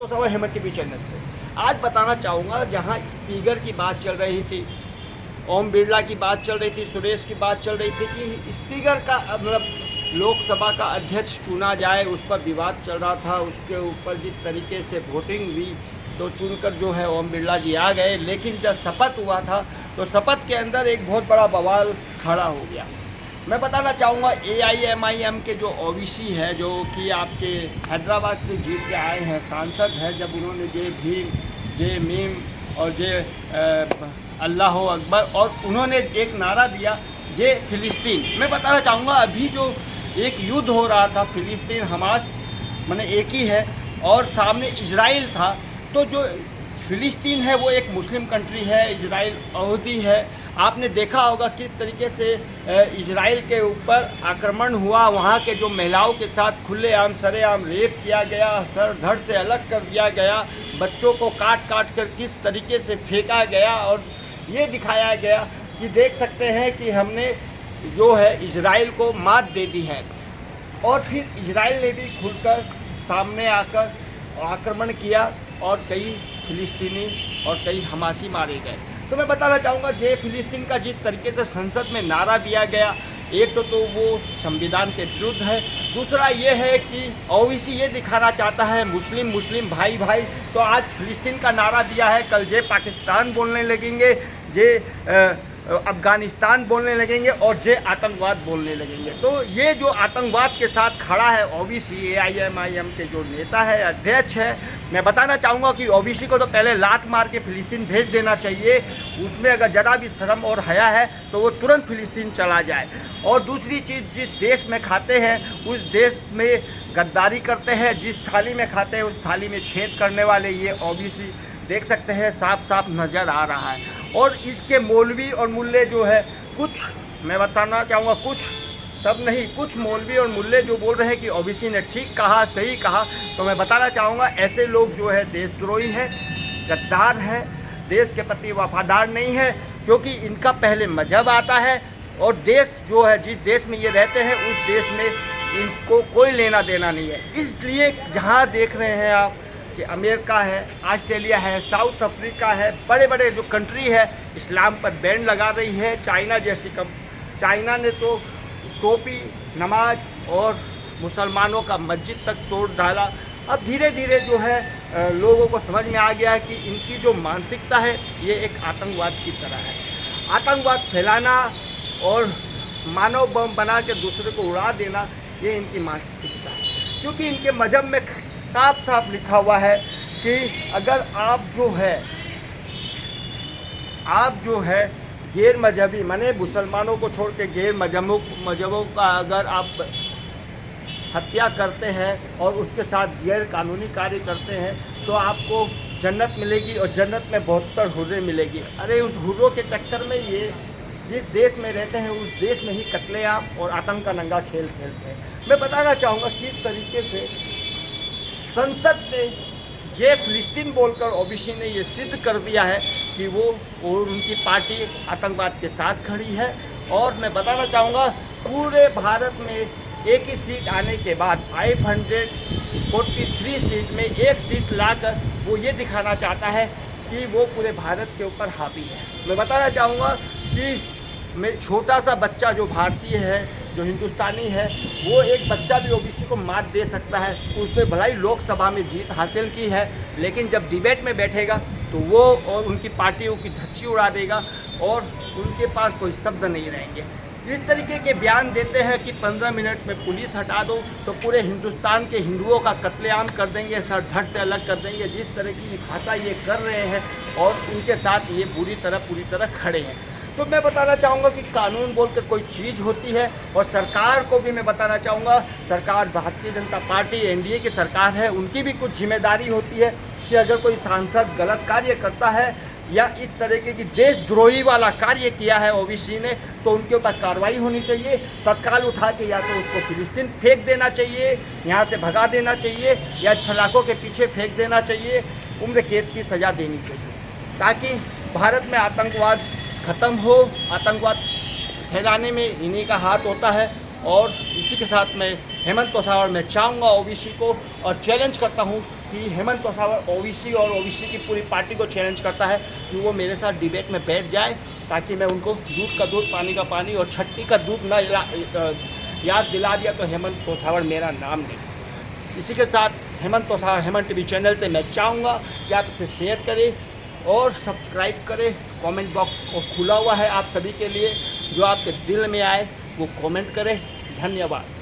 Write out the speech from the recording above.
तोसावर Hemant TV channel से। आज बताना चाहूँगा, जहाँ स्पीकर की बात चल रही थी, ओम बिरला की बात चल रही थी, सुरेश की बात चल रही थी कि स्पीकर का मतलब लोकसभा का अध्यक्ष चुना जाए, उस पर विवाद चल रहा था। उसके ऊपर जिस तरीके से वोटिंग हुई तो चुनकर जो है ओम बिरला जी आ गए, लेकिन जब शपथ हुआ था तो शपथ के अंदर एक बहुत बड़ा बवाल खड़ा हो गया। मैं बताना चाहूँगा, AIMIM के जो ओबीसी है, जो कि आपके हैदराबाद से जीत के आए हैं, सांसद है, जब उन्होंने जय भीम, जय मीम और जय अल्लाह अकबर, और उन्होंने एक नारा दिया जय फिलिस्तीन। मैं बताना चाहूँगा, अभी जो एक युद्ध हो रहा था फिलिस्तीन हमास माने एक ही है, और सामने इजराइल था, तो जो फिलिस्तीन है वो एक मुस्लिम कंट्री है, इजराइल यहूदी है। आपने देखा होगा किस तरीके से इजराइल के ऊपर आक्रमण हुआ, वहाँ के जो महिलाओं के साथ खुलेआम सरेआम रेप किया गया, सर धड़ से अलग कर दिया गया, बच्चों को काट काट कर किस तरीके से फेंका गया, और ये दिखाया गया कि देख सकते हैं कि हमने जो है इजराइल को मात दे दी है। और फिर इजराइल ने भी खुलकर सामने आकर आक्रमण किया और कई फिलिस्तीनी और कई हमासी मारे गए। तो मैं बताना चाहूँगा, जय फिलिस्तीन का जिस तरीके से संसद में नारा दिया गया, एक तो वो संविधान के विरुद्ध है, दूसरा ये है कि ओबीसी ये दिखाना चाहता है मुस्लिम मुस्लिम भाई भाई, तो आज फिलिस्तीन का नारा दिया है, कल जय पाकिस्तान बोलने लगेंगे, जय अफ़गानिस्तान बोलने लगेंगे और जय आतंकवाद बोलने लगेंगे। तो ये जो आतंकवाद के साथ खड़ा है ओबीसी, AIMIM के जो नेता है, अध्यक्ष है, मैं बताना चाहूँगा कि ओबीसी को तो पहले लात मार के फ़िलिस्तीन भेज देना चाहिए। उसमें अगर ज़रा भी शर्म और हया है तो वो तुरंत फ़िलिस्तीन चला जाए। और दूसरी चीज़, जिस देश में खाते हैं उस देश में गद्दारी करते हैं, जिस थाली में खाते हैं उस थाली में छेद करने वाले ये ओबीसी देख सकते हैं, साफ साफ नज़र आ रहा है। और इसके मौलवी और मुल्ले जो है, कुछ मैं बताना चाहूँगा, कुछ सब नहीं, कुछ मौलवी और मुल्ले जो बोल रहे हैं कि ओबीसी ने ठीक कहा, सही कहा, तो मैं बताना चाहूँगा ऐसे लोग जो है देशद्रोही हैं, गद्दार हैं, देश के प्रति वफादार नहीं है, क्योंकि इनका पहले मजहब आता है और देश जो है, जिस देश में ये रहते हैं उस देश में इनको कोई लेना देना नहीं है। इसलिए जहाँ देख रहे हैं आप कि अमेरिका है, ऑस्ट्रेलिया है, साउथ अफ्रीका है, बड़े बड़े जो कंट्री है इस्लाम पर बैन लगा रही है। चाइना जैसी चाइना ने तो टोपी, नमाज और मुसलमानों का मस्जिद तक तोड़ डाला। अब धीरे धीरे जो है लोगों को समझ में आ गया है कि इनकी जो मानसिकता है ये एक आतंकवाद की तरह है। आतंकवाद फैलाना और मानव बम बना के दूसरे को उड़ा देना, ये इनकी मानसिकता है। क्योंकि इनके मजहब में साफ साफ लिखा हुआ है कि अगर आप जो है गैर मजहबी माने मुसलमानों को छोड़ के गैर मजहबों का अगर आप हत्या करते हैं और उसके साथ गैर कानूनी कार्य करते हैं तो आपको जन्नत मिलेगी, और जन्नत में 72 हुर्रे मिलेगी। अरे उस हुर्रों के चक्कर में ये जिस देश में रहते हैं उस देश में ही कत्लेआम और आतंक का नंगा खेल खेलते हैं। मैं बताना चाहूँगा किस तरीके से संसद ने जय फिलिस्तीन बोलकर ओबीसी ने ये सिद्ध कर दिया है कि वो और उनकी पार्टी आतंकवाद के साथ खड़ी है। और मैं बताना चाहूँगा, पूरे भारत में एक ही सीट आने के बाद 543 सीट में एक सीट लाकर वो ये दिखाना चाहता है कि वो पूरे भारत के ऊपर हावी है। मैं बताना चाहूँगा कि मैं छोटा सा बच्चा जो भारतीय है, जो हिंदुस्तानी है, वो एक बच्चा भी ओबीसी को मात दे सकता है। उसने भलाई लोकसभा में जीत हासिल की है, लेकिन जब डिबेट में बैठेगा तो वो और उनकी पार्टियों की धच्ची उड़ा देगा और उनके पास कोई शब्द नहीं रहेंगे। इस तरीके के बयान देते हैं कि 15 मिनट में पुलिस हटा दो तो पूरे हिंदुस्तान के हिंदुओं का कत्लेआम कर देंगे, सर धड़ से अलग कर देंगे। जिस तरह की भाषा ये कर रहे हैं और उनके साथ ये पूरी तरह खड़े हैं। तो मैं बताना चाहूँगा कि कानून बोलकर कोई चीज़ होती है। और सरकार को भी मैं बताना चाहूँगा, सरकार भारतीय जनता पार्टी NDA की सरकार है, उनकी भी कुछ जिम्मेदारी होती है कि अगर कोई सांसद गलत कार्य करता है या इस तरीके की देशद्रोही वाला कार्य किया है ओबीसी ने, तो उनके ऊपर कार्रवाई होनी चाहिए। तत्काल उठा के या तो उसको फिलिस्तीन फेंक देना चाहिए, यहाँ से भगा देना चाहिए, या सलाखों के पीछे फेंक देना चाहिए, उम्र कैद की सज़ा देनी चाहिए, ताकि भारत में आतंकवाद ख़त्म हो। आतंकवाद फैलाने में इन्हीं का हाथ होता है। और इसी के साथ मैं हेमंत तोसावर मैं चाहूँगा ओबीसी को और चैलेंज करता हूँ कि हेमंत तोसावत ओवैसी और ओवैसी की पूरी पार्टी को चैलेंज करता है कि वो मेरे साथ डिबेट में बैठ जाए, ताकि मैं उनको दूध का दूध पानी का पानी और छट्टी का दूध न याद दिला दिया तो हेमंत तोसावत मेरा नाम नहीं। इसी के साथ हेमंत तोसावत हेमंत टीवी चैनल पे मैं चाहूँगा कि आप इसे शेयर करें और सब्सक्राइब करें। कमेंट बॉक्स खुला हुआ है आप सभी के लिए, जो आपके दिल में आए वो कमेंट करें। धन्यवाद।